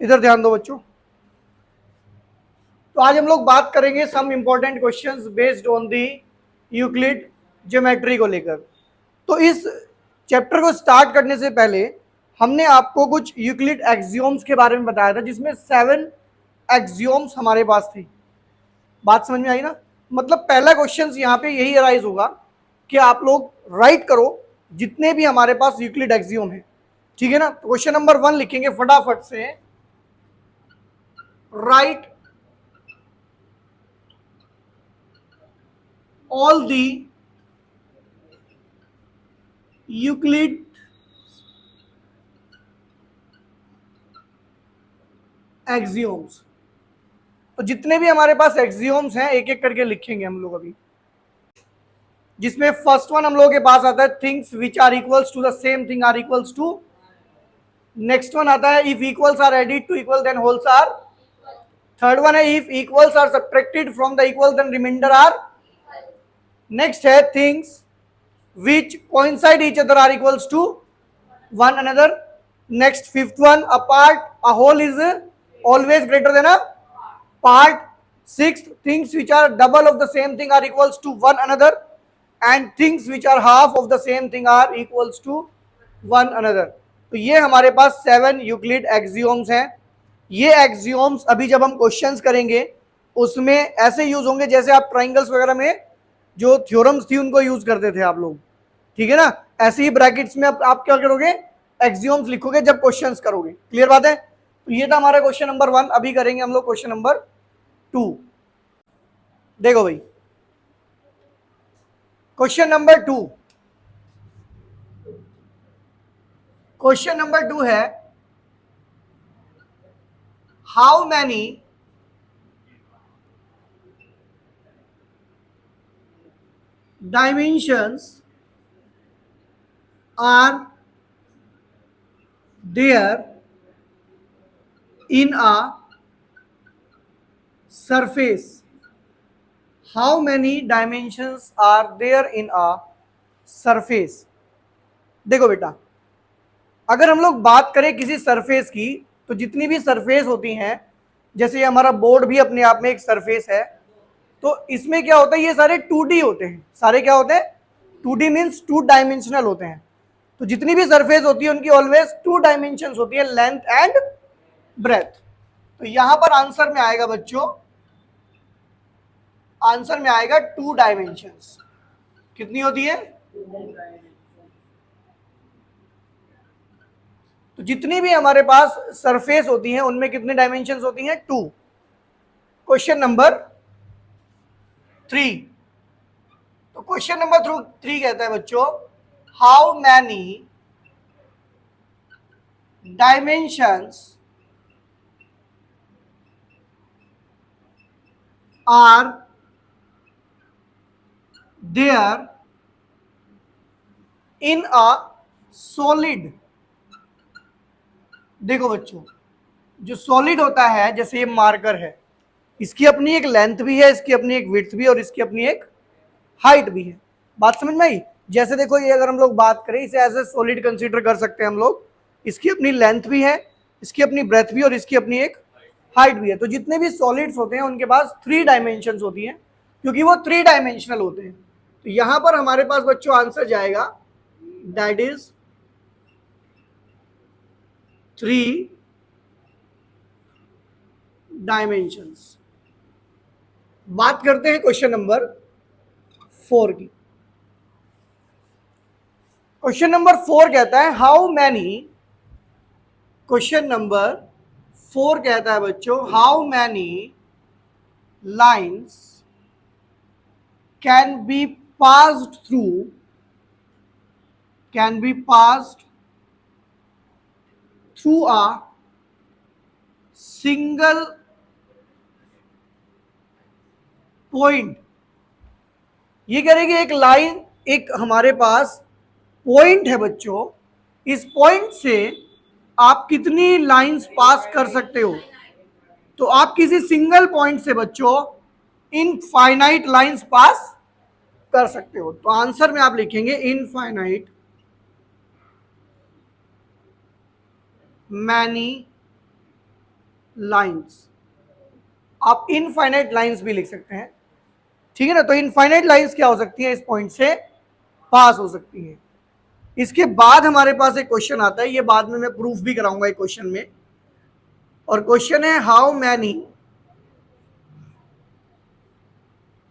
इधर ध्यान दो बच्चों। तो आज हम लोग बात करेंगे some important questions based on the Euclid geometry को लेकर। तो इस चैप्टर को स्टार्ट करने से पहले हमने आपको कुछ यूक्लिड एक्सियोम्स के बारे में बताया था, जिसमें 7 एक्सियोम्स हमारे पास थे। बात समझ में आई ना? मतलब पहला क्वेश्चन यहाँ पे यही अराइज होगा कि आप लोग राइट करो जितने भी हमारे पास यूक्लिड एक्सियोम है, ठीक है ना? तो क्वेश्चन नंबर 1 लिखेंगे फटाफट से, right all the Euclid axioms। तो जितने भी हमारे पास एक्सियोम्स हैं एक एक करके लिखेंगे हम लोग अभी, जिसमें फर्स्ट वन हम लोगों के पास आता है things which are equals to the same thing are equals to. Next one आता है if equals are added to equal then wholes are. Third one है if equals are subtracted from the equal then remainder are. Next है things which coincide each other are equals to one another. Next, fifth one, a whole is always greater than a part. Sixth, things which are double of the same thing are equals to one another, and things which are half of the same thing are equals to one another. तो ये हमारे पास 7 Euclid एक्सियोम्स हैं। ये एक्सियोम्स अभी जब हम questions करेंगे उसमें ऐसे यूज होंगे जैसे आप ट्राइंगल्स वगैरह में जो थ्योरम्स थी उनको यूज करते थे आप लोग, ठीक है ना? ऐसे ही ब्रैकेट्स में आप क्या करोगे, एक्सियोम्स लिखोगे जब क्वेश्चंस करोगे। क्लियर बात है? तो ये था हमारा क्वेश्चन नंबर 1। अभी करेंगे हम लोग क्वेश्चन नंबर 2। देखो भाई, क्वेश्चन नंबर 2, क्वेश्चन नंबर 2 है how many dimensions are there in a surface? How many dimensions are there in a surface? देखो बेटा, अगर हम लोग बात करें किसी सरफेस की, तो जितनी भी सरफेस होती हैं, जैसे हमारा बोर्ड भी अपने आप में एक सरफेस है, तो इसमें क्या होता है, ये सारे 2D होते हैं। सारे क्या होते हैं? 2D मीन्स 2 डायमेंशनल होते हैं। तो जितनी भी सरफेस होती है उनकी ऑलवेज 2 डायमेंशंस होती है, लेंथ एंड ब्रेथ। तो यहां पर आंसर में आएगा बच्चों, आंसर में आएगा 2 डायमेंशंस। कितनी होती है? तो जितनी भी हमारे पास सरफेस होती हैं उनमें कितनी डायमेंशंस होती हैं? 2। क्वेश्चन नंबर 3, तो क्वेश्चन नंबर 3 कहता है बच्चों how many dimensions are there in a solid. देखो बच्चों, जो सॉलिड होता है, जैसे ये मार्कर है, इसकी अपनी एक लेंथ भी है, इसकी अपनी एक विड्थ भी है और इसकी अपनी एक हाइट भी है। बात समझ में आई? जैसे देखो, ये अगर हम लोग बात करें, इसे एज ए सॉलिड कंसीडर कर सकते हैं हम लोग। इसकी अपनी लेंथ भी है, इसकी अपनी ब्रेथ भी और इसकी अपनी एक हाइट भी है। तो जितने भी सॉलिड्स होते हैं उनके पास 3 डायमेंशंस होती हैं, क्योंकि वो 3 डायमेंशनल होते हैं। तो यहां पर हमारे पास बच्चों आंसर जाएगा दैट इज 3 डायमेंशंस। बात करते हैं क्वेश्चन नंबर 4 की। क्वेश्चन नंबर 4 कहता है हाउ मैनी, क्वेश्चन नंबर 4 कहता है बच्चों how many lines can be passed through, can be passed through a single point. ये कह रहे कि एक लाइन, एक हमारे पास पॉइंट है बच्चों, इस पॉइंट से आप कितनी लाइंस पास कर सकते हो? तो आप किसी सिंगल पॉइंट से बच्चों इनफाइनाइट लाइंस पास कर सकते हो। तो आंसर में आप लिखेंगे इनफाइनाइट मैनी लाइंस, आप इनफाइनाइट लाइंस भी लिख सकते हैं, ठीक है ना। तो इनफाइनाइट लाइंस क्या हो सकती है, इस पॉइंट से पास हो सकती है। इसके बाद हमारे पास एक क्वेश्चन आता है, ये बाद में मैं प्रूफ भी कराऊंगा एक क्वेश्चन में, और क्वेश्चन है हाउ मैनी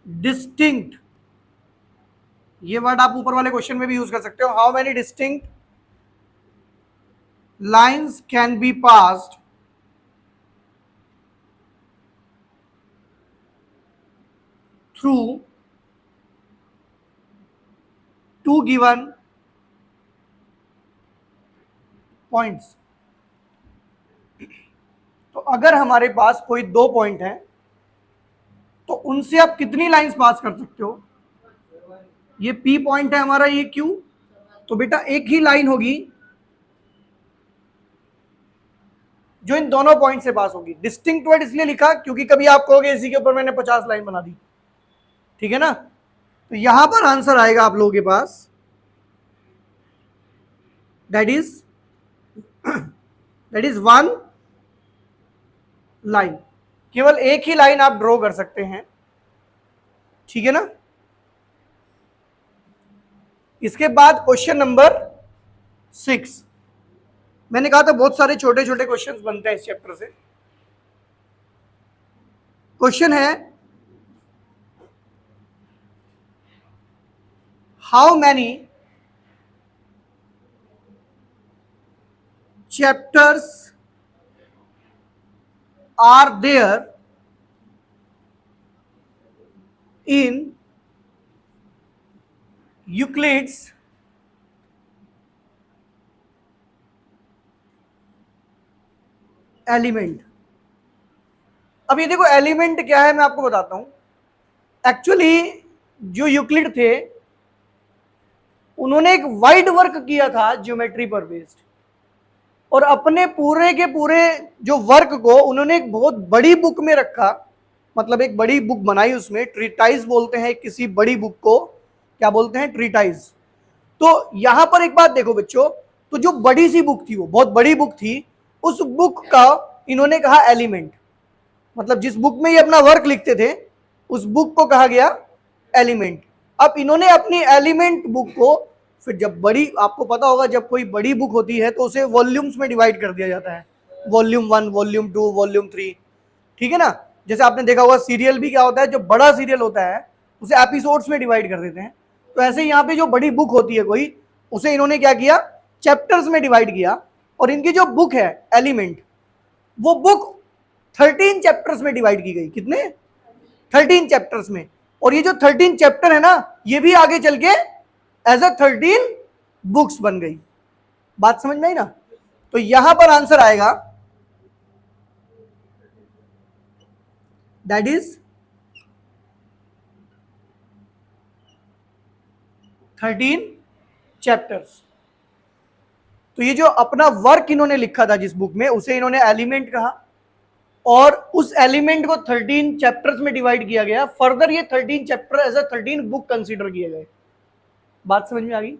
डिस्टिंक्ट, ये वर्ड आप ऊपर वाले क्वेश्चन में भी यूज कर सकते हो, how many distinct lines can be passed through two given points. तो अगर हमारे पास कोई दो पॉइंट है तो उनसे आप कितनी लाइंस पास कर सकते हो, ये P पॉइंट है हमारा, ये Q, तो बेटा एक ही लाइन होगी जो इन दोनों पॉइंट से पास होगी। डिस्टिंक्ट वर्ड इसलिए लिखा क्योंकि कभी आप कहोगे इसी के ऊपर मैंने 50 लाइन बना दी, ठीक है ना। तो यहां पर आंसर आएगा आप लोगों के पास, दैट इज वन लाइन, केवल एक ही लाइन आप ड्रॉ कर सकते हैं, ठीक है ना। इसके बाद क्वेश्चन नंबर 6, मैंने कहा था बहुत सारे छोटे छोटे क्वेश्चंस बनते हैं इस चैप्टर से। क्वेश्चन है how many chapters are there in Euclid's element. अब ये देखो एलिमेंट क्या है मैं आपको बताता हूं। एक्चुअली जो यूक्लिड थे उन्होंने एक वाइड वर्क किया था ज्योमेट्री पर बेस्ड, और अपने पूरे के पूरे जो वर्क को उन्होंने एक बहुत बड़ी बुक में रखा, मतलब एक बड़ी बुक बनाई, उसमें ट्रीटाइज बोलते हैं किसी बड़ी बुक को, क्या बोलते हैं, ट्रीटाइज। तो यहां पर एक बात देखो बच्चों, तो जो बड़ी सी बुक थी, वो बहुत बड़ी बुक थी, उस बुक का इन्होंने कहा एलिमेंट, मतलब जिस बुक में ये अपना वर्क लिखते थे उस बुक को कहा गया एलिमेंट। अब इन्होंने अपनी एलिमेंट बुक को फिर जब बड़ी, आपको पता होगा जब कोई बड़ी बुक होती है तो उसे वॉल्यूम्स में डिवाइड कर दिया जाता है, वॉल्यूम 1, वॉल्यूम 2, वॉल्यूम 3, ठीक है ना। जैसे आपने देखा होगा सीरियल भी क्या होता है, जो बड़ा सीरियल होता है उसे एपिसोड्स में डिवाइड कर देते हैं, तो ऐसे यहाँ पे जो बड़ी बुक होती है कोई, उसे इन्होंने क्या किया, चैप्टर्स में डिवाइड किया। और इनकी जो बुक है एलिमेंट, वो बुक 13 चैप्टर्स में डिवाइड की गई, कितने, 13 चैप्टर्स में। और ये जो 13 चैप्टर है ना, ये भी आगे चल के एज अ 13 बुक्स बन गई। बात समझ में आई ना। तो यहां पर आंसर आएगा दैट इज 13 चैप्टर्स। तो ये जो अपना वर्क इन्होंने लिखा था जिस बुक में, उसे इन्होंने एलिमेंट कहा, और उस एलिमेंट को 13 चैप्टर्स में डिवाइड किया गया। फर्दर ये 13 chapter as a 13 book consider किए गए। बात समझ में आ गई।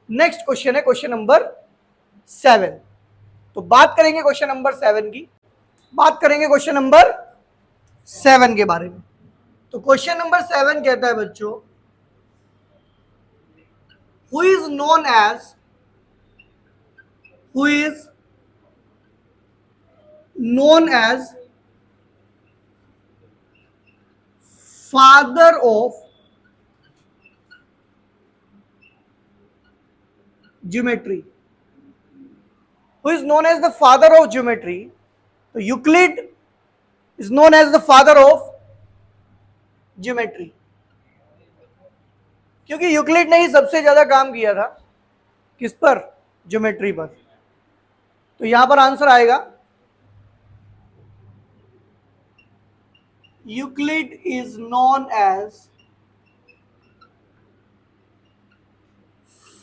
नेक्स्ट क्वेश्चन है क्वेश्चन नंबर 7। तो बात करेंगे क्वेश्चन नंबर 7 की, बात करेंगे क्वेश्चन नंबर 7 के बारे में। तो क्वेश्चन नंबर 7 कहता है बच्चों, who is known as father of geometry. Who is known as the father of geometry? तो Euclid is known as the father of geometry, क्योंकि यूक्लिड ने ही सबसे ज्यादा काम किया था किस पर, ज्योमेट्री पर। तो यहां पर आंसर आएगा Euclid is known as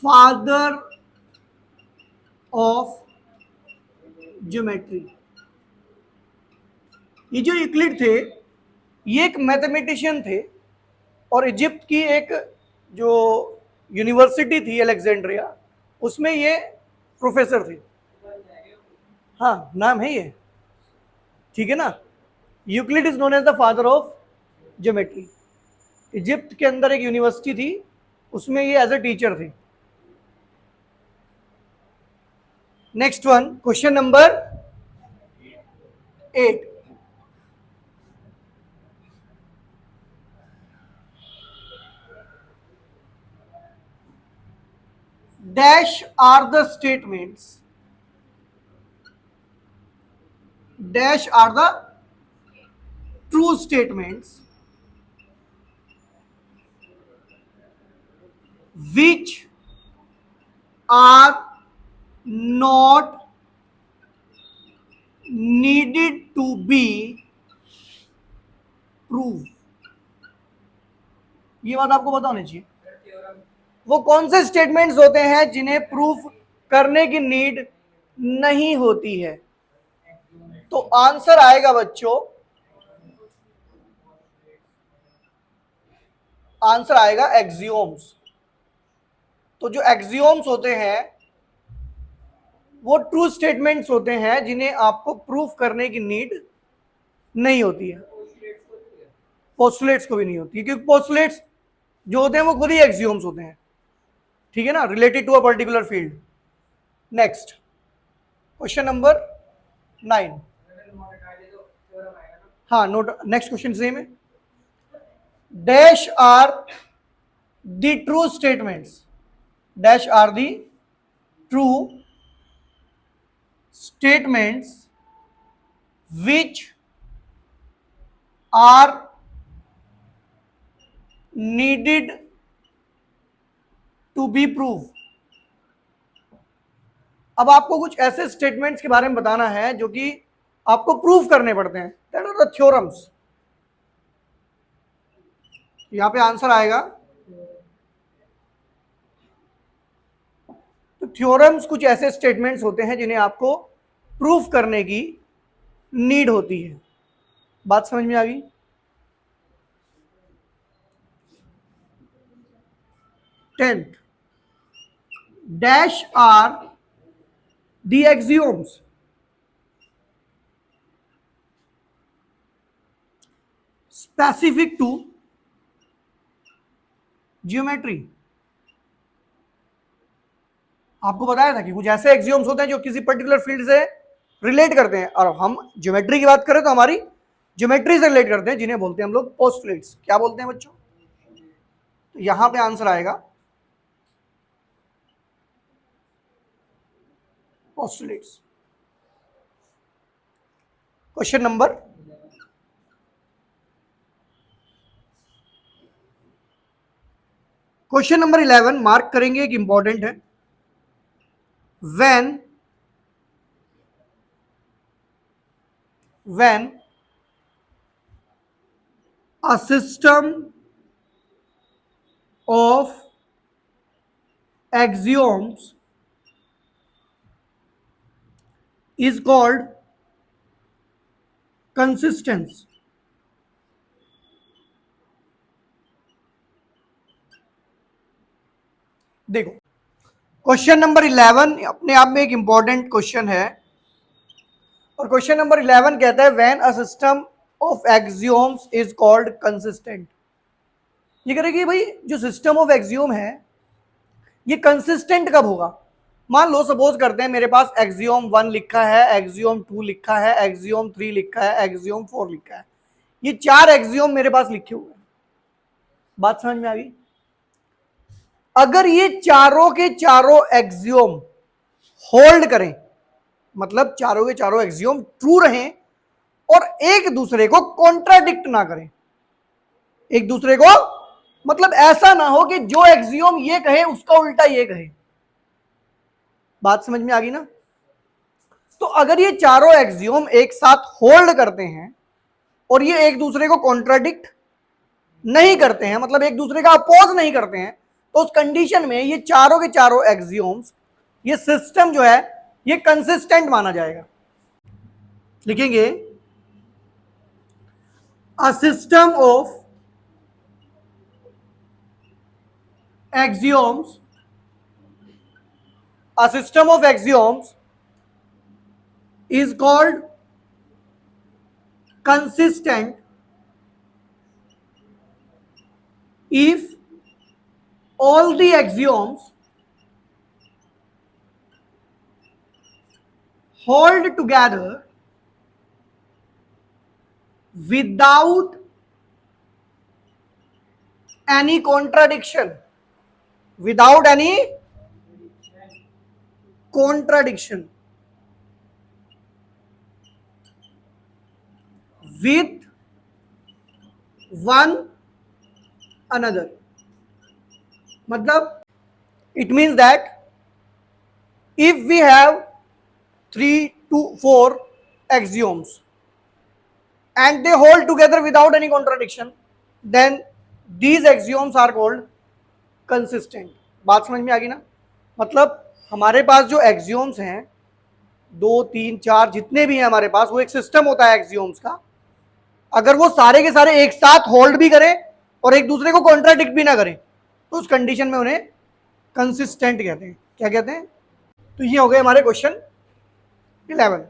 father of geometry. ये जो यूक्लिड थे ये एक मैथमेटिशियन थे, और इजिप्ट की एक जो यूनिवर्सिटी थी अलेक्जेंड्रिया, उसमें ये प्रोफेसर थे। हाँ नाम है ये, ठीक है ना। Euclid is known as the father of geometry. Egypt के अंदर एक यूनिवर्सिटी थी, उसमें ये एज ए टीचर थे। Next one, question number 8। Dash are the statements. Dash are the true statements which are not needed to be proved. ये बात आपको पता होनी चाहिए। वो कौन से स्टेटमेंट्स होते हैं जिन्हें प्रूफ करने की नीड नहीं होती है? तो आंसर आएगा बच्चों, आंसर आएगा एक्सियोम्स। तो जो एक्सियोम्स होते हैं वो ट्रू स्टेटमेंट्स होते हैं जिन्हें आपको प्रूफ करने की नीड नहीं होती है। पोस्टुलेट्स को भी नहीं होती है, क्योंकि पोस्टुलेट्स जो होते हैं वो खुद ही एक्सियोम्स होते हैं, ठीक है ना, related to a particular field. Next, question number 9। हाँ, नोट, नेक्स्ट क्वेश्चन सेम है। Dash are the true statements, dash are the true statements which are needed to be proved। अब आपको कुछ ऐसे स्टेटमेंट्स के बारे में बताना है जो कि आपको प्रूफ करने पड़ते हैं, दैट आर द थ्योरम्स। यहां पे आंसर आएगा, तो थ्योरम्स कुछ ऐसे स्टेटमेंट्स होते हैं जिन्हें आपको प्रूफ करने की नीड होती है। बात समझ में आ गई? Tenth, dash are the axioms specific to geometry. आपको बताया था कि कुछ ऐसे एक्सियोम्स होते हैं जो किसी पर्टिकुलर फील्ड से रिलेट करते हैं, और हम ज्योमेट्री की बात करें तो हमारी ज्योमेट्री से रिलेट करते हैं, जिन्हें बोलते हैं हम लोग पोस्टुलेट्स। क्या बोलते हैं बच्चों? तो यहां पे आंसर आएगा पोस्टुलेट्स। क्वेश्चन नंबर 11 मार्क करेंगे, एक इंपॉर्टेंट है। when a system of axioms is called consistence। देखो, क्वेश्चन नंबर 11 अपने आप में एक इंपॉर्टेंट क्वेश्चन है, और क्वेश्चन नंबर 11 कहता है when a system of axioms is called consistent. ये कह रहे कि भाई जो सिस्टम ऑफ एक्सियोम है ये कंसिस्टेंट कब होगा। मान लो, सपोज करते हैं मेरे पास एक्सियोम 1 लिखा है, एक्सियोम 2 लिखा है, एक्सियोम 3 लिखा है, एक्सियोम 4 लिखा है। ये 4 एक्सियोम मेरे पास लिखे हुए हैं। बात समझ में आ गई? अगर ये चारों के चारों एक्सियोम होल्ड करें, मतलब चारों के चारों एक्सियोम ट्रू रहें और एक दूसरे को कॉन्ट्राडिक्ट ना करें, एक दूसरे को, मतलब ऐसा ना हो कि जो एक्सियोम ये कहे उसका उल्टा ये कहे। बात समझ में आ गई ना? तो अगर ये चारों एक्सियोम एक साथ होल्ड करते हैं और ये एक दूसरे को कॉन्ट्राडिक्ट नहीं करते हैं, मतलब एक दूसरे का अपोज नहीं करते हैं, तो उस कंडीशन में ये चारों के चारों एक्सियोम्स, ये सिस्टम जो है ये कंसिस्टेंट माना जाएगा। लिखेंगे, अ system of axioms, a system of axioms is called consistent if all the axioms hold together without any contradiction. Without any contradiction. With one another. मतलब it means that if we have 3 to 4 axioms and they hold together without any contradiction, then these axioms are called consistent. बात समझ में आ गई ना? मतलब हमारे पास जो axioms हैं 2, 3, 4 जितने भी हैं हमारे पास, वो एक सिस्टम होता है axioms का. अगर वो सारे के सारे एक साथ होल्ड भी करें और एक दूसरे को कॉन्ट्राडिक्ट भी ना करें, तो उस कंडीशन में उन्हें कंसिस्टेंट कहते हैं. क्या कहते हैं? तो ये हो गए हमारे क्वेश्चन 11.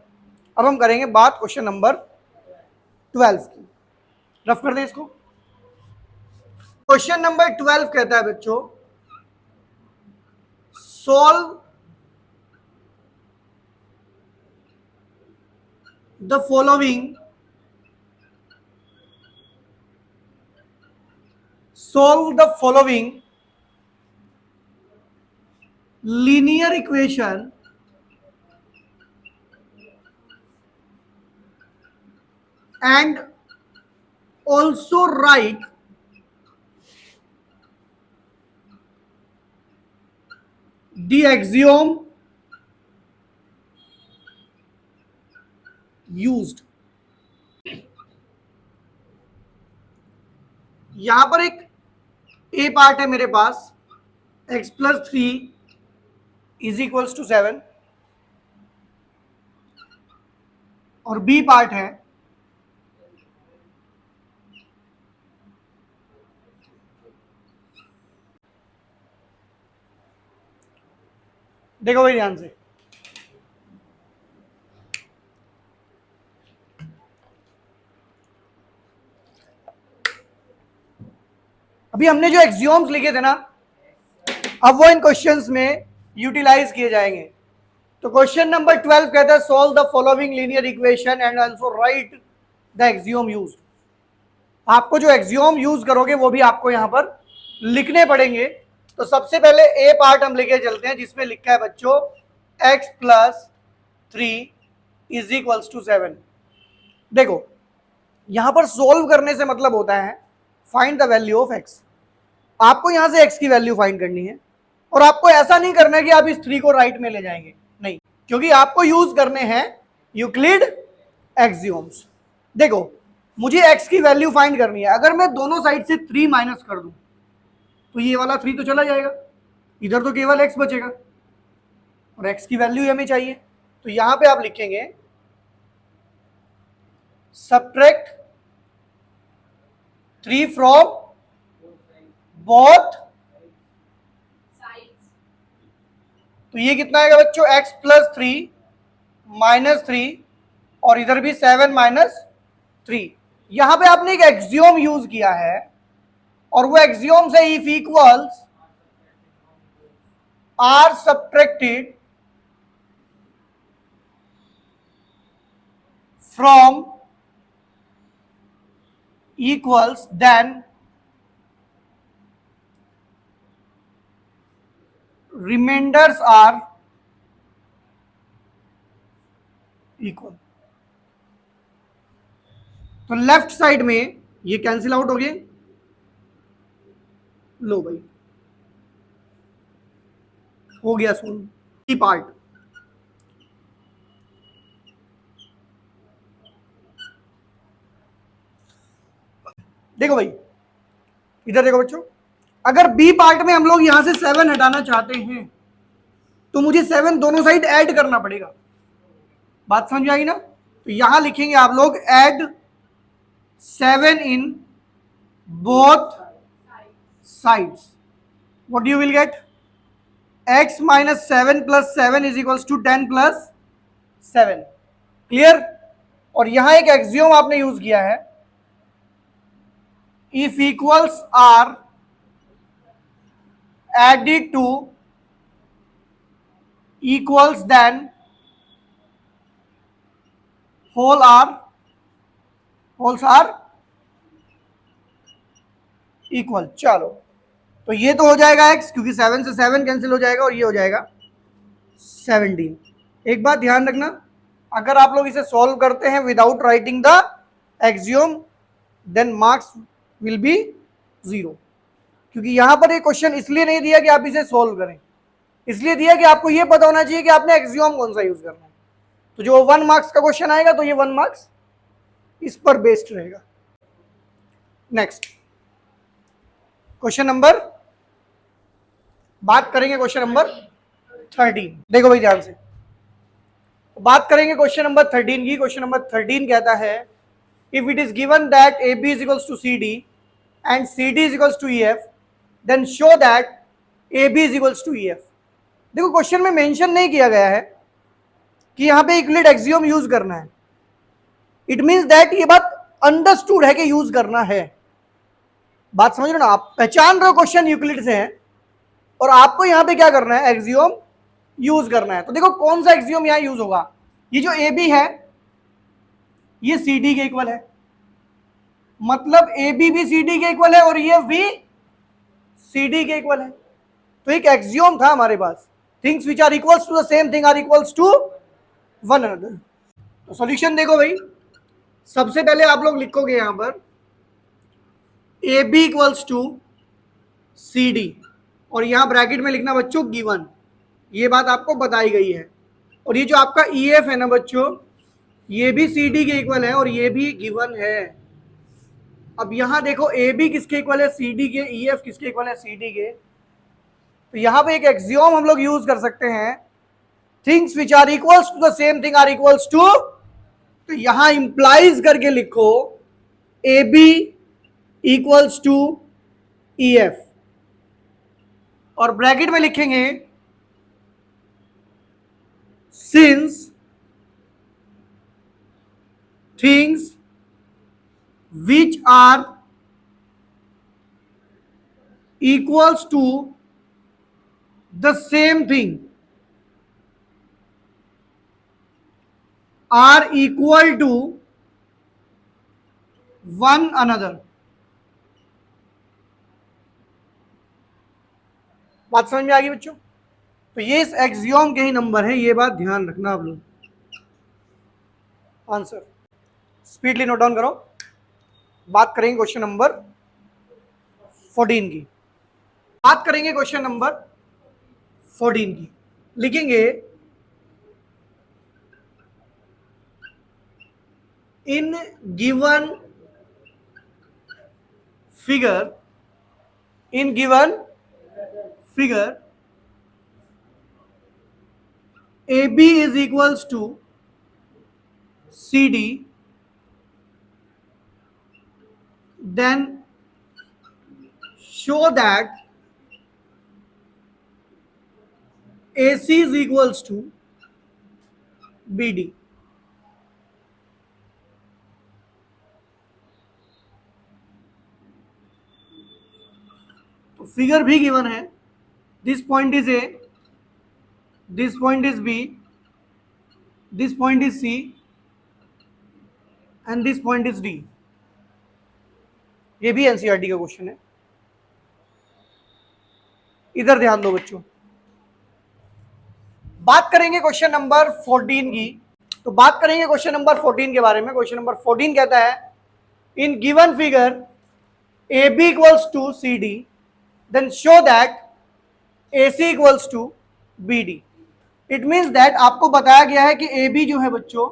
अब हम करेंगे बात क्वेश्चन नंबर 12 की. रफ कर दें इसको. क्वेश्चन नंबर 12 कहता है बच्चों, solve the following linear equation and also write the axiom used. यहां पर एक ए पार्ट है मेरे पास, x plus 3 is equals to 7, और बी पार्ट है देखो भाई ध्यान से. अभी हमने जो एक्सियोम्स लिखे थे ना, अब वो इन क्वेश्चंस में यूटिलाइज किए जाएंगे. तो क्वेश्चन नंबर 12 कहता है solve the following linear equation and also right the axiom used. आपको जो एक्सियोम यूज करोगे वो भी आपको यहां पर लिखने पड़ेंगे. तो सबसे पहले ए पार्ट हम लेके चलते हैं, जिसमें लिखा है बच्चों x plus 3 is equals to 7. देखो यहां पर सोल्व करने से मतलब होता है find the value of x. आपको यहां से x की वैल्यू फाइंड करनी है, और आपको ऐसा नहीं करना है कि आप इस 3 को राइट में ले जाएंगे, नहीं, क्योंकि आपको यूज करने हैं यूक्लिड एक्सियोम्स. देखो मुझे x की वैल्यू फाइंड करनी है. अगर मैं दोनों साइड से 3 माइनस कर दूं तो ये वाला 3 तो चला जाएगा, इधर तो केवल x बचेगा, और x की वैल्यू हमें चाहिए. तो यहां पे आप लिखेंगे सब्ट्रैक्ट 3 फ्रॉम बोथ. तो ये कितना आएगा बच्चों, x प्लस 3 माइनस 3, और इधर भी 7 माइनस 3. यहां पे आपने एक एक्सियोम यूज किया है, और वो एक्सियोम से if equals are subtracted from equals then remainders are equal. तो लेफ्ट साइड में ये कैंसिल आउट हो गए. लो भाई हो गया सोल्व की पार्ट. देखो भाई इधर देखो बच्चों, अगर बी पार्ट में हम लोग यहां से 7 हटाना चाहते हैं तो मुझे 7 दोनों साइड ऐड करना पड़ेगा. बात समझ में आएगी ना? तो यहां लिखेंगे आप लोग add 7 in both sides. What you will get, x minus 7 plus 7 is equals to 10 plus 7. Clear? और यहां एक एक्सियोम आपने यूज किया है, if equals are added to equals then wholes are equal। चलो तो ये तो हो जाएगा x, क्योंकि 7 से 7 कैंसिल हो जाएगा और ये हो जाएगा 17। एक बात ध्यान रखना, अगर आप लोग इसे सॉल्व करते हैं without writing the axiom then marks will be 0, क्योंकि यहां पर ये क्वेश्चन इसलिए नहीं दिया कि आप इसे सॉल्व करें, इसलिए दिया कि आपको ये पता होना चाहिए कि आपने एक्सियोम कौन सा यूज करना है। तो जो 1 मार्क्स का क्वेश्चन आएगा तो ये 1 मार्क्स इस पर बेस्ड रहेगा। नेक्स्ट क्वेश्चन नंबर, बात करेंगे क्वेश्चन नंबर 13। देखो भाई ध्यान से, बात करेंगे क्वेश्चन नंबर 13 की। क्वेश्चन नंबर 13 कहता है if it is given that A B is equals to C D and C D is equals to E F then show that A B is equals to E F. देखो क्वेश्चन में mention नहीं किया गया है कि यहां पे यूक्लिड एक्सियोम यूज करना है। इट मींस दैट ये बात अंडरस्टूड है कि यूज करना है। बात समझ रहे हो ना, आप पहचान रहे हो क्वेश्चन यूक्लिड से है और आपको यहां पे क्या करना है, एक्सियोम यूज करना है। तो देखो कौन सा एक्सियोम यहां यूज होगा, ये जो ए बी है ये सी डी के इक्वल है, मतलब ए बी भी सी डी के इक्वल है और ये भी सी डी के इक्वल है। तो एक एक्सियोम था हमारे पास, things which are equals to the same thing are equals to one another. तो सॉल्यूशन देखो भाई, सबसे पहले आप लोग लिखोगे यहां पर A B equals to C D और यहां ब्रैकेट में लिखना बच्चों गिवन, ये बात आपको बताई गई है। और ये जो आपका ई एफ है ना बच्चों, ये भी सी डी के इक्वल है और ये भी गिवन है। अब यहां देखो ए बी किसके इक्वल है, सी डी के, ई एफ किसके इक्वल है, सी डी के। तो यहां पे एक एक्सियोम हम लोग यूज कर सकते हैं, things which are equals to the same thing are equals to. तो यहां इंप्लाइज करके लिखो A B equals to E F और ब्रैकेट में लिखेंगे since things which are equals to the same thing are equal to one another। बात समझ में आ गई बच्चों? तो ये इस एक्सियोम के ही नंबर है, ये बात ध्यान रखना आप लोग। आंसर स्पीडली नोट डाउन करो। बात करेंगे क्वेश्चन नंबर 14 की। बात करेंगे क्वेश्चन नंबर 14 की। लिखेंगे in given figure AB is equals to CD, then show that AC is equals to BD। Figure भी गिवन है, this point is A, this point is B, this point is C and this point is D. ये भी NCERT का question है, इधर ध्यान दो बच्चों। बात करेंगे क्वेश्चन नंबर 14 की। तो बात करेंगे क्वेश्चन नंबर 14 के बारे में। क्वेश्चन नंबर 14 कहता है in given figure A B equals to C D then show that AC equals to BD। It means that आपको बताया गया है कि AB जो है बच्चों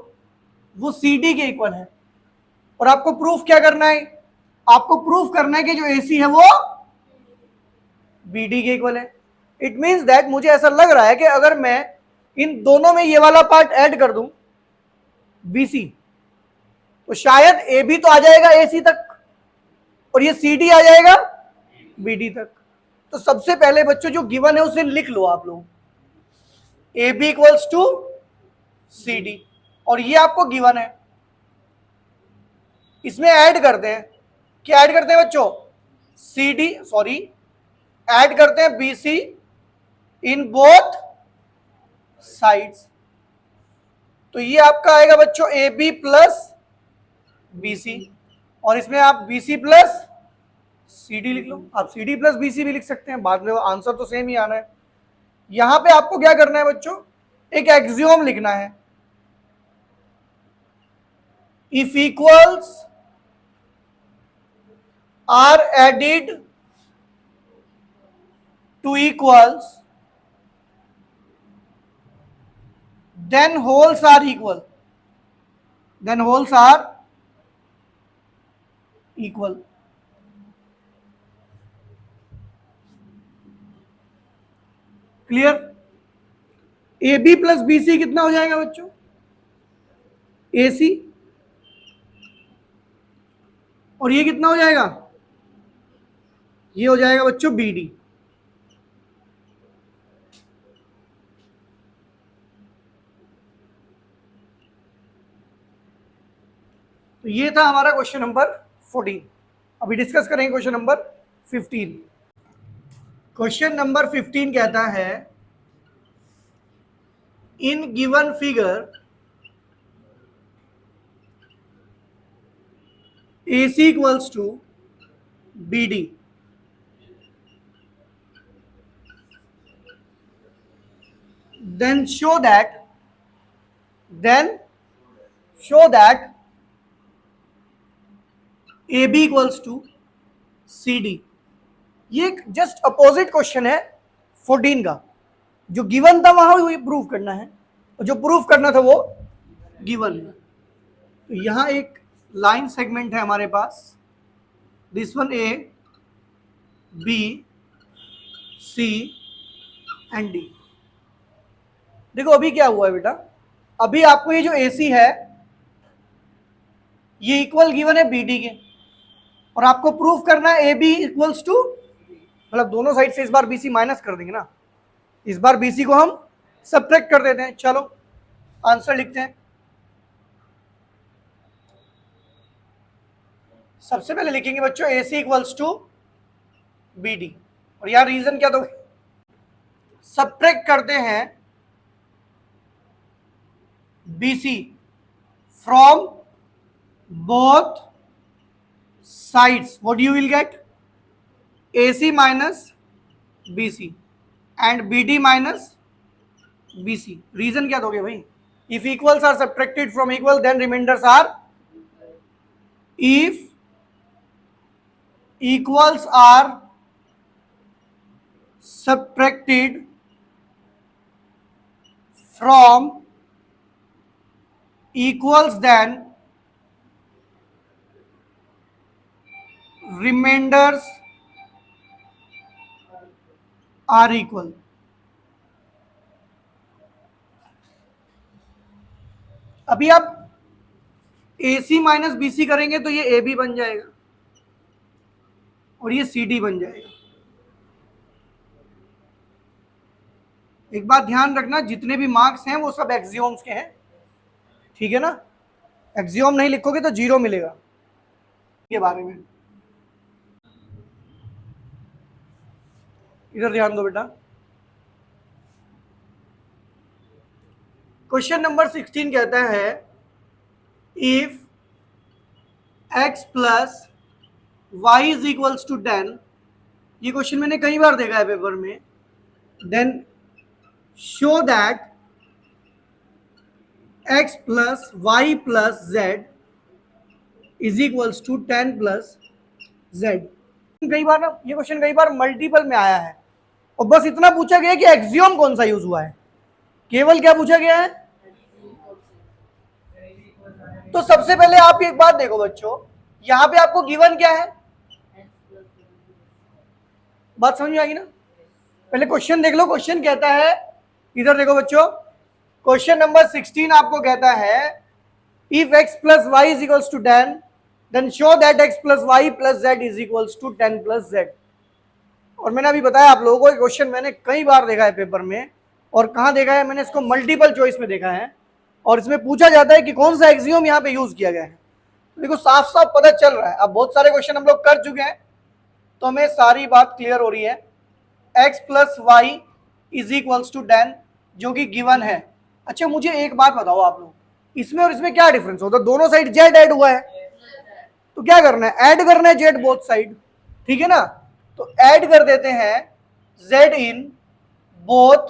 वो CD के इक्वल है और आपको प्रूफ क्या करना है, आपको प्रूफ करना है कि जो AC है वो BD के इक्वल है। It means that मुझे ऐसा लग रहा है कि अगर मैं इन दोनों में ये वाला पार्ट ऐड कर दूं BC तो शायद AB तो आ जाएगा AC तक और ये CD आ जाएगा BD तक। तो सबसे पहले बच्चों जो गिवन है उसे लिख लो आप लोग, A B equals to C D और ये आपको गिवन है। इसमें ऐड करते हैं, क्या ऐड करते हैं बच्चों, सी डी, सॉरी ऐड करते हैं B C in both sides. तो ये आपका आएगा बच्चों A B plus B C, और इसमें आप B C plus C D लिख लो। आप C D plus B C भी लिख सकते हैं, बाद में आंसर तो सेम ही आना है। यहां पे आपको क्या करना है बच्चों, एक एक्सियोम लिखना है, if equals are added to equals then holes are equal, then holes are equal। क्लियर। A B plus B C कितना हो जाएगा बच्चों, ए सी, और ये कितना हो जाएगा, ये हो जाएगा बच्चों बी डी। तो ये था हमारा क्वेश्चन नंबर 14। अभी डिस्कस करेंगे क्वेश्चन नंबर 15। क्वेश्चन नंबर 15 कहता है, in given figure AC equals to BD, then show that AB equals to CD। ये एक जस्ट अपोजिट क्वेश्चन है 14 का। जो गिवन था वहां वो प्रूव करना है, और जो प्रूव करना था वो गिवन है। तो यहां एक लाइन सेगमेंट है हमारे पास, this one A B C and D. देखो अभी क्या हुआ है बेटा, अभी आपको ये जो AC है ये इक्वल गिवन है BD के, और आपको प्रूफ करना है AB इक्वल्स टू, मतलब दोनों साइड से इस बार BC माइनस कर देंगे ना, इस बार BC को हम सब्ट्रैक्ट कर देते हैं। चलो आंसर लिखते हैं। सबसे पहले लिखेंगे बच्चों AC इक्वल्स टू BD, और यार रीजन क्या दोगे, सब्ट्रैक्ट करते हैं BC from both sides, what you will get, AC minus BC and BD minus BC। Reason क्या दोगे भाई, if equals are subtracted from equal then remainders are, if equals are subtracted from equals then remainders are equal। अभी आप AC minus BC करेंगे तो ये AB बन जाएगा और ये CD बन जाएगा। एक बात ध्यान रखना, जितने भी मार्क्स हैं वो सब एक्सियोम्स के हैं, ठीक है ना। एक्सियोम नहीं लिखोगे तो 0 मिलेगा। के बारे में इधर ध्यान दो बेटा। क्वेश्चन नंबर 16 कहता है, if x plus y is equals to 10, ये क्वेश्चन मैंने कई बार देखा है पेपर में, then show that x plus y plus z is equals to 10 plus z। कई बार ना ये क्वेश्चन कई बार मल्टीपल में आया है, और बस इतना पूछा गया कि एक्सियोम कौन सा यूज हुआ है, केवल क्या पूछा गया है। तो सबसे पहले आप एक बात देखो बच्चों, यहां पे आपको गिवन क्या है, बात समझ में आएगी ना। पहले क्वेश्चन देख लो, क्वेश्चन कहता है, इधर देखो बच्चों, क्वेश्चन नंबर 16 आपको कहता है, if x plus y is equals to 10 then show that x plus y plus z is equals to 10 plus z। और मैंने अभी बताया आप लोगों को, क्वेश्चन मैंने कई बार देखा है पेपर में, और कहाँ देखा है मैंने इसको, मल्टीपल चॉइस में देखा है, और इसमें पूछा जाता है कि कौन सा एक्सियोम यहाँ पे यूज किया गया है। देखो साफ साफ पता चल रहा है। अब बहुत सारे क्वेश्चन हम लोग कर चुके हैं तो हमें सारी बात क्लियर हो रही है। x plus y is equals to 10 जो कि गिवन है। अच्छा मुझे एक बात बताओ आप लोग, इसमें और इसमें क्या डिफरेंस होता है? दोनों साइड जेड ऐड हुआ है तो क्या करना है? ऐड करना है जेड बोथ साइड, ठीक है ना? तो ऐड कर देते हैं z in both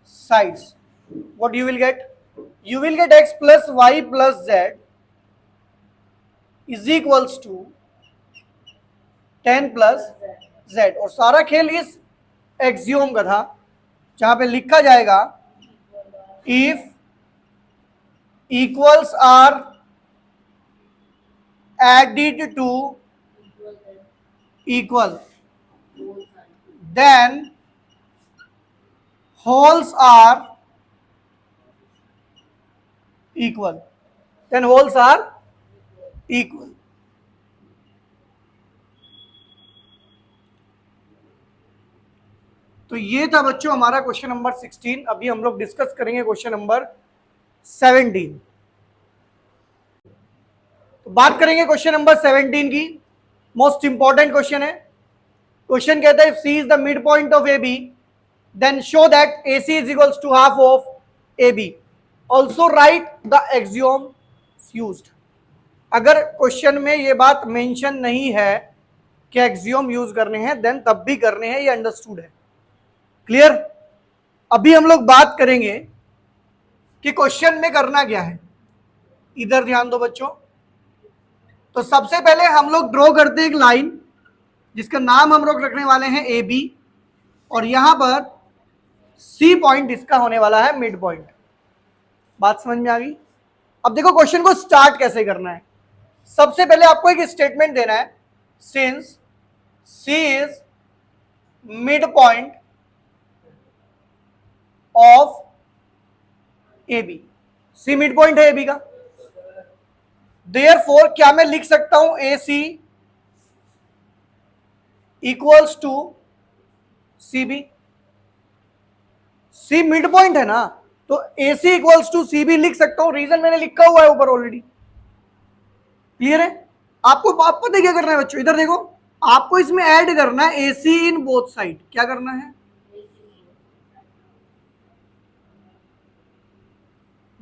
sides. What you will get? You will get x plus y plus z is equals to 10 plus z. और सारा खेल इस एक्सियोम का था जहां पे लिखा जाएगा if equals are added to equal then wholes are equal, then wholes are equal। तो ये था बच्चों हमारा क्वेश्चन नंबर 16। अभी हम लोग डिस्कस करेंगे क्वेश्चन नंबर 17। तो बात करेंगे क्वेश्चन नंबर 17 की। मोस्ट इंपॉर्टेंट क्वेश्चन है। क्वेश्चन कहता है if C is the mid point of A B then show that A C is equals to half of A B, also write the axiom used. अगर question में ये बात mention नहीं है कि एक्सियोम यूज करने हैं देन तब भी करने हैं, ये अंडरस्टूड है। क्लियर? अभी हम लोग बात करेंगे कि क्वेश्चन में करना क्या है। इधर ध्यान दो बच्चों। तो सबसे पहले हम लोग ड्रॉ करते हैं एक लाइन जिसका नाम हम लोग रखने वाले हैं ए बी, और यहां पर सी पॉइंट इसका होने वाला है मिड पॉइंट। बात समझ में आ गई? अब देखो क्वेश्चन को स्टार्ट कैसे करना है। सबसे पहले आपको एक स्टेटमेंट देना है, since C is mid point of A B. C mid point है ए बी का, देयरफॉर क्या मैं लिख सकता हूं A C equals to C B. C mid point है ना, तो A C equals to C B लिख सकता हूं। रीजन मैंने लिखा हुआ है ऊपर ऑलरेडी। क्लियर है? आपको पता क्या करना है बच्चों? इधर देखो, आपको इसमें ऐड करना है ए सी इन बोथ साइड। क्या करना है?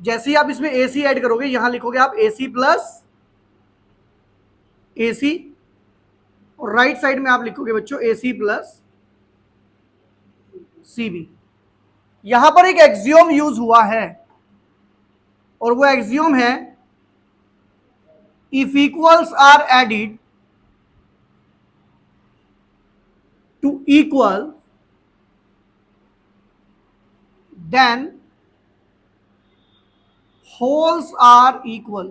जैसे ही आप इसमें ए सी ऐड करोगे यहां लिखोगे आप ए सी प्लस ए सी, और राइट साइड में आप लिखोगे बच्चों ए सी प्लस सी बी। यहां पर एक एक्सियोम यूज हुआ है और वो एक्सियोम है if equals are added to equal then wholes are equal.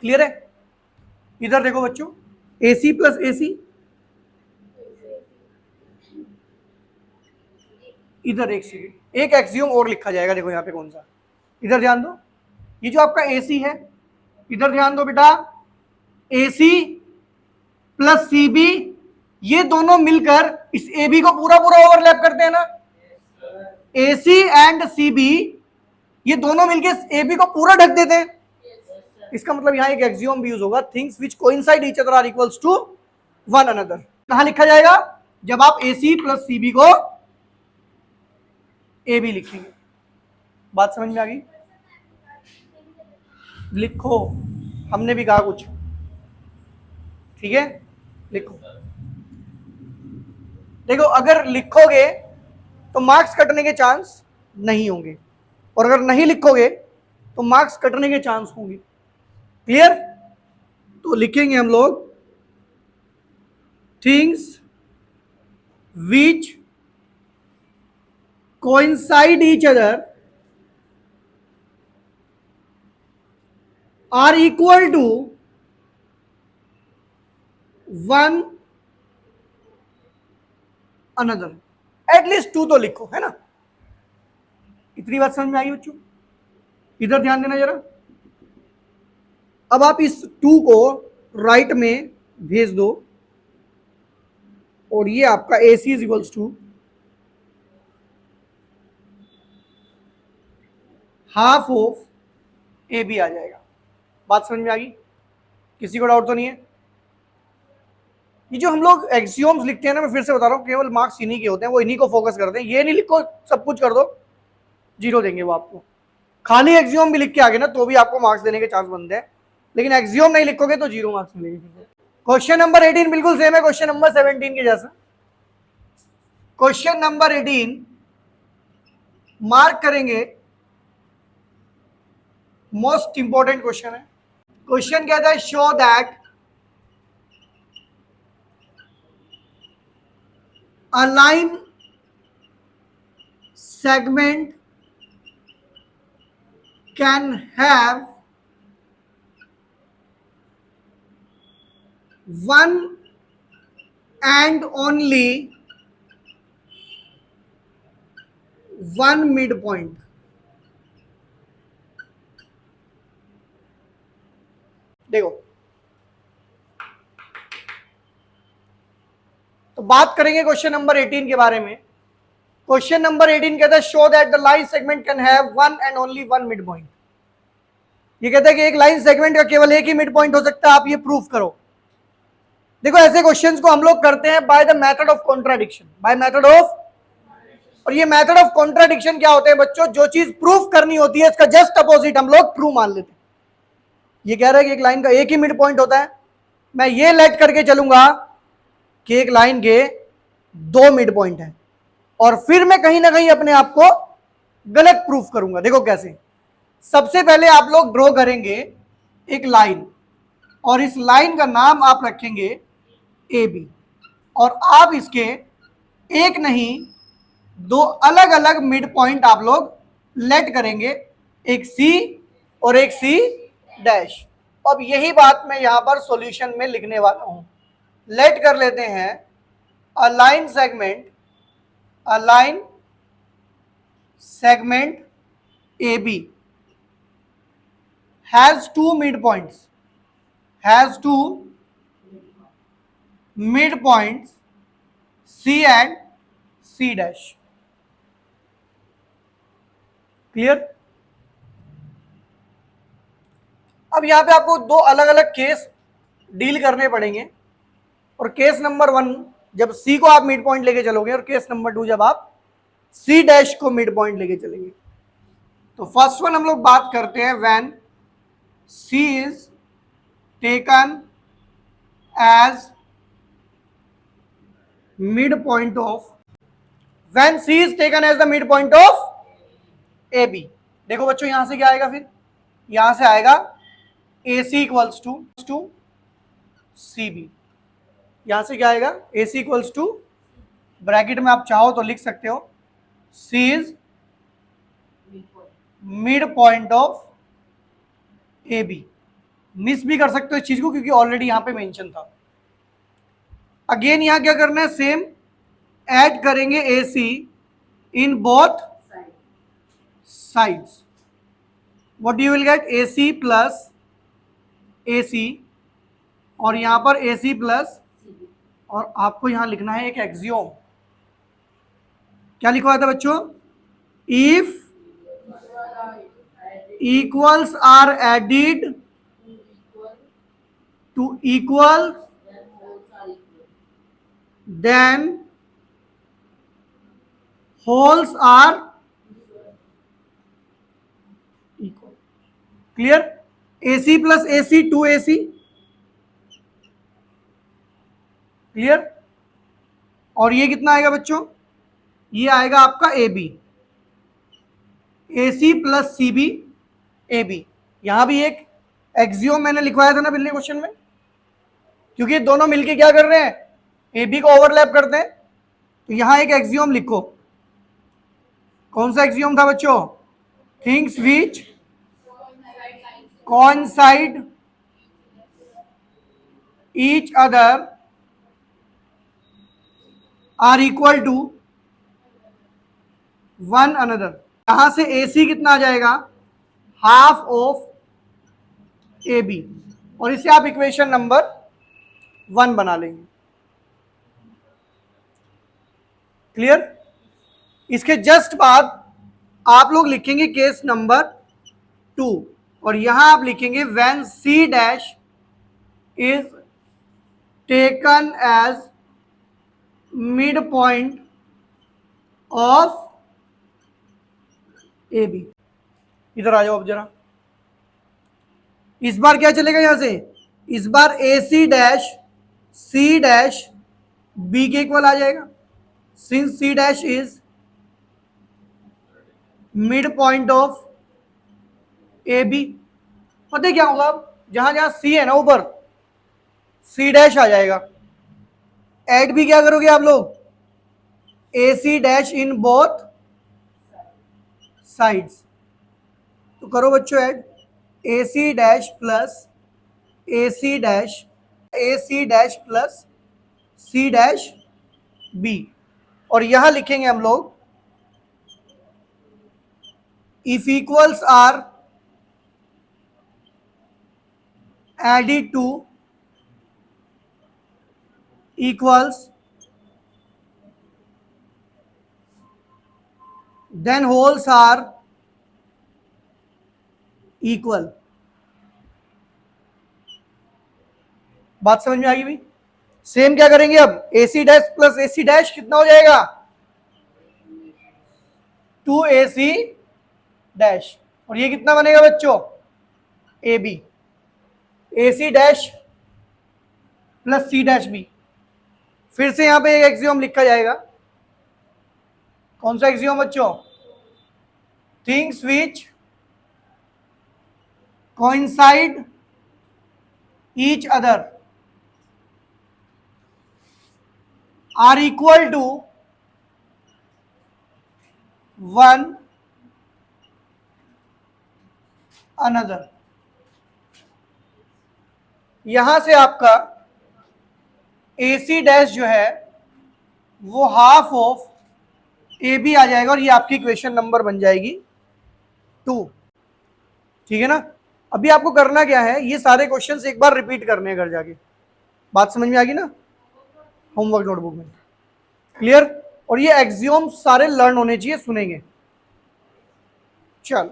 Clear है? इधर देखो बच्चों, ए सी प्लस ए सी, इधर एक सी, एक एक्सियोम और लिखा जाएगा। देखो यहां पे कौन सा, इधर ध्यान दो, ये जो आपका ए सी है, इधर ध्यान दो बेटा, ए सी प्लस सी बी, ये दोनों मिलकर इस ए बी को पूरा पूरा ओवरलैप करते हैं ना। ए सी एंड सी बी ये दोनों मिलकर ए बी को पूरा ढक देते हैं। इसका मतलब यहां एक एक्सियोम भी यूज होगा, things which coincide each other are equals to one another. कहां लिखा जाएगा? जब आप ए सी प्लस सी बी को ए बी लिखेंगे। बात समझ में आ गई? लिखो, हमने भी कहा कुछ, ठीक है? लिखो। देखो अगर लिखोगे तो मार्क्स कटने के चांस नहीं होंगे, और अगर नहीं लिखोगे तो मार्क्स कटने के चांस होंगे। क्लियर? तो लिखेंगे हम लोग things which coincide each other are equal to one another. At least two तो लिखो, है ना? इतनी बात समझ में आई बच्चों? इधर ध्यान देना जरा। अब आप इस टू को राइट में भेज दो, और ये आपका A C is equals to half of A B आ जाएगा। बात समझ में आ गई? किसी को डाउट तो नहीं है? ये जो हम लोग एक्सियोम्स लिखते हैं ना, मैं फिर से बता रहा हूँ, केवल मार्क्स इन्हीं के होते हैं, वो इन्हीं को फोकस करते हैं। ये नहीं लिखो सब कुछ कर दो, जीरो देंगे वो आपको। खाली एक्सियोम भी लिख के आगे ना तो भी आपको मार्क्स देने के चांस बनते हैं, लेकिन एक्सियोम नहीं लिखोगे तो जीरो मार्क्स मिलेंगे। क्वेश्चन नंबर 18 बिल्कुल सेम है क्वेश्चन नंबर 17 के जैसा। क्वेश्चन नंबर 18 मार्क करेंगे, मोस्ट इंपॉर्टेंट क्वेश्चन है। क्वेश्चन कहता है show that a line segment can have one and only one midpoint. देखो, तो बात करेंगे क्वेश्चन नंबर 18 के बारे में। क्वेश्चन नंबर 18 कहता है show that the line segment can have one and only one mid point. ये कहता है कि एक लाइन सेगमेंट का केवल एक ही मिड पॉइंट हो सकता है, आप ये प्रूफ करो। देखो, ऐसे क्वेश्चंस को हम लोग करते हैं by the method of contradiction, by method of. और ये मेथड ऑफ कॉन्ट्राडिक्शन क्या होते हैं बच्चों? जो चीज प्रूफ करनी होती है इसका जस्ट अपोजिट हम लोग ट्रू मान लेते हैं। ये कह रहा है कि एक लाइन का एक ही मिड पॉइंट होता है, मैं ये लेट करके चलूंगा कि एक लाइन के दो मिड पॉइंट है, और फिर मैं कहीं ना कहीं अपने आप को गलत प्रूफ करूंगा। देखो कैसे। सबसे पहले आप लोग ड्रॉ करेंगे एक लाइन, और इस लाइन का नाम आप रखेंगे ए बी, और आप इसके एक नहीं दो अलग अलग मिड पॉइंट आप लोग लेट करेंगे, एक सी और एक सी डैश। अब यही बात मैं यहां पर सॉल्यूशन में लिखने वाला हूं। लेट कर लेते हैं a line segment A B has two midpoints, C and C dash. Clear? अब यहां पे आपको दो अलग अलग केस डील करने पड़ेंगे, और केस नंबर 1 जब C को आप मिड पॉइंट लेके चलोगे, और केस नंबर 2 जब आप C डैश को मिड पॉइंट लेके चलेंगे। तो फर्स्ट वन हम लोग बात करते हैं when C is taken as midpoint of, when C is taken as the midpoint of AB। देखो बच्चों, यहां से क्या आएगा? फिर यहां से आएगा AC इक्वल्स टू CB। यहां से क्या आएगा? AC इक्वल्स टू, ब्रैकेट में आप चाहो तो लिख सकते हो C is mid point of A B. Miss भी कर सकते हो इस चीज को, क्योंकि ऑलरेडी यहां पे मेंशन था। अगेन यहां क्या करना है? सेम ऐड करेंगे A C in both sides. What you will get? A C plus A C, और यहां पर ए सी प्लस, और आपको यहां लिखना है एक एक्सियोम। क्या लिखवा था बच्चों? If equals are added to equals, then wholes are equal. Clear? AC plus AC 2AC. Clear? और ये कितना आएगा बच्चों? ये आएगा आपका AB, AC plus CB AB। यहां भी एक एक्सियोम मैंने लिखवाया था ना पिछले क्वेश्चन में, क्योंकि दोनों मिलके क्या कर रहे हैं? AB को ओवरलैप करते हैं। तो यहां एक एक्सियोम लिखो। कौन सा एक्सियोम था बच्चों? Things which coincide each other are equal to one another। यहां से AC कितना आ जाएगा? हाफ ऑफ ए बी, और इसे आप इक्वेशन नंबर 1 बना लेंगे। क्लियर? इसके जस्ट बाद आप लोग लिखेंगे केस नंबर 2, और यहां आप लिखेंगे when C dash is taken as mid point of A B. इधर आ जाओ अब जरा, इस बार क्या चलेगा यहां से, इस बार ए सी डैश बी के इक्वल आ जाएगा, since C dash is mid point of A B. पता है क्या होगा, जहां जहां सी है ना ऊपर, सी डैश आ जाएगा। ऐड भी क्या करोगे आप लोग, A C dash in both sides. तो करो बच्चों add, A C dash plus A C dash, A C dash plus C dash B, और यहां लिखेंगे हम लोग if equals are added to equals then holes are equal। बात समझ में आ गई भाई। सेम क्या करेंगे अब, ए C dash plus A C dash कितना हो जाएगा, 2ac डैश, और ये कितना बनेगा बच्चों, A B, A C dash plus C dash B. फिर से यहां पे एक एक्सियोम लिखा जाएगा, कौन सा एक्सियोम बच्चों, things which coincide each other are equal to one another। यहां से आपका ए सी डैश जो है वो हाफ ऑफ ए बी आ जाएगा, और ये आपकी इक्वेशन नंबर बन जाएगी 2। ठीक है ना। अभी आपको करना क्या है, ये सारे क्वेश्चंस एक बार रिपीट करने हैं घर जाके। बात समझ में आ गई ना, होमवर्क नोटबुक में क्लियर। और ये एक्सियोम सारे लर्न होने चाहिए, सुनेंगे। चल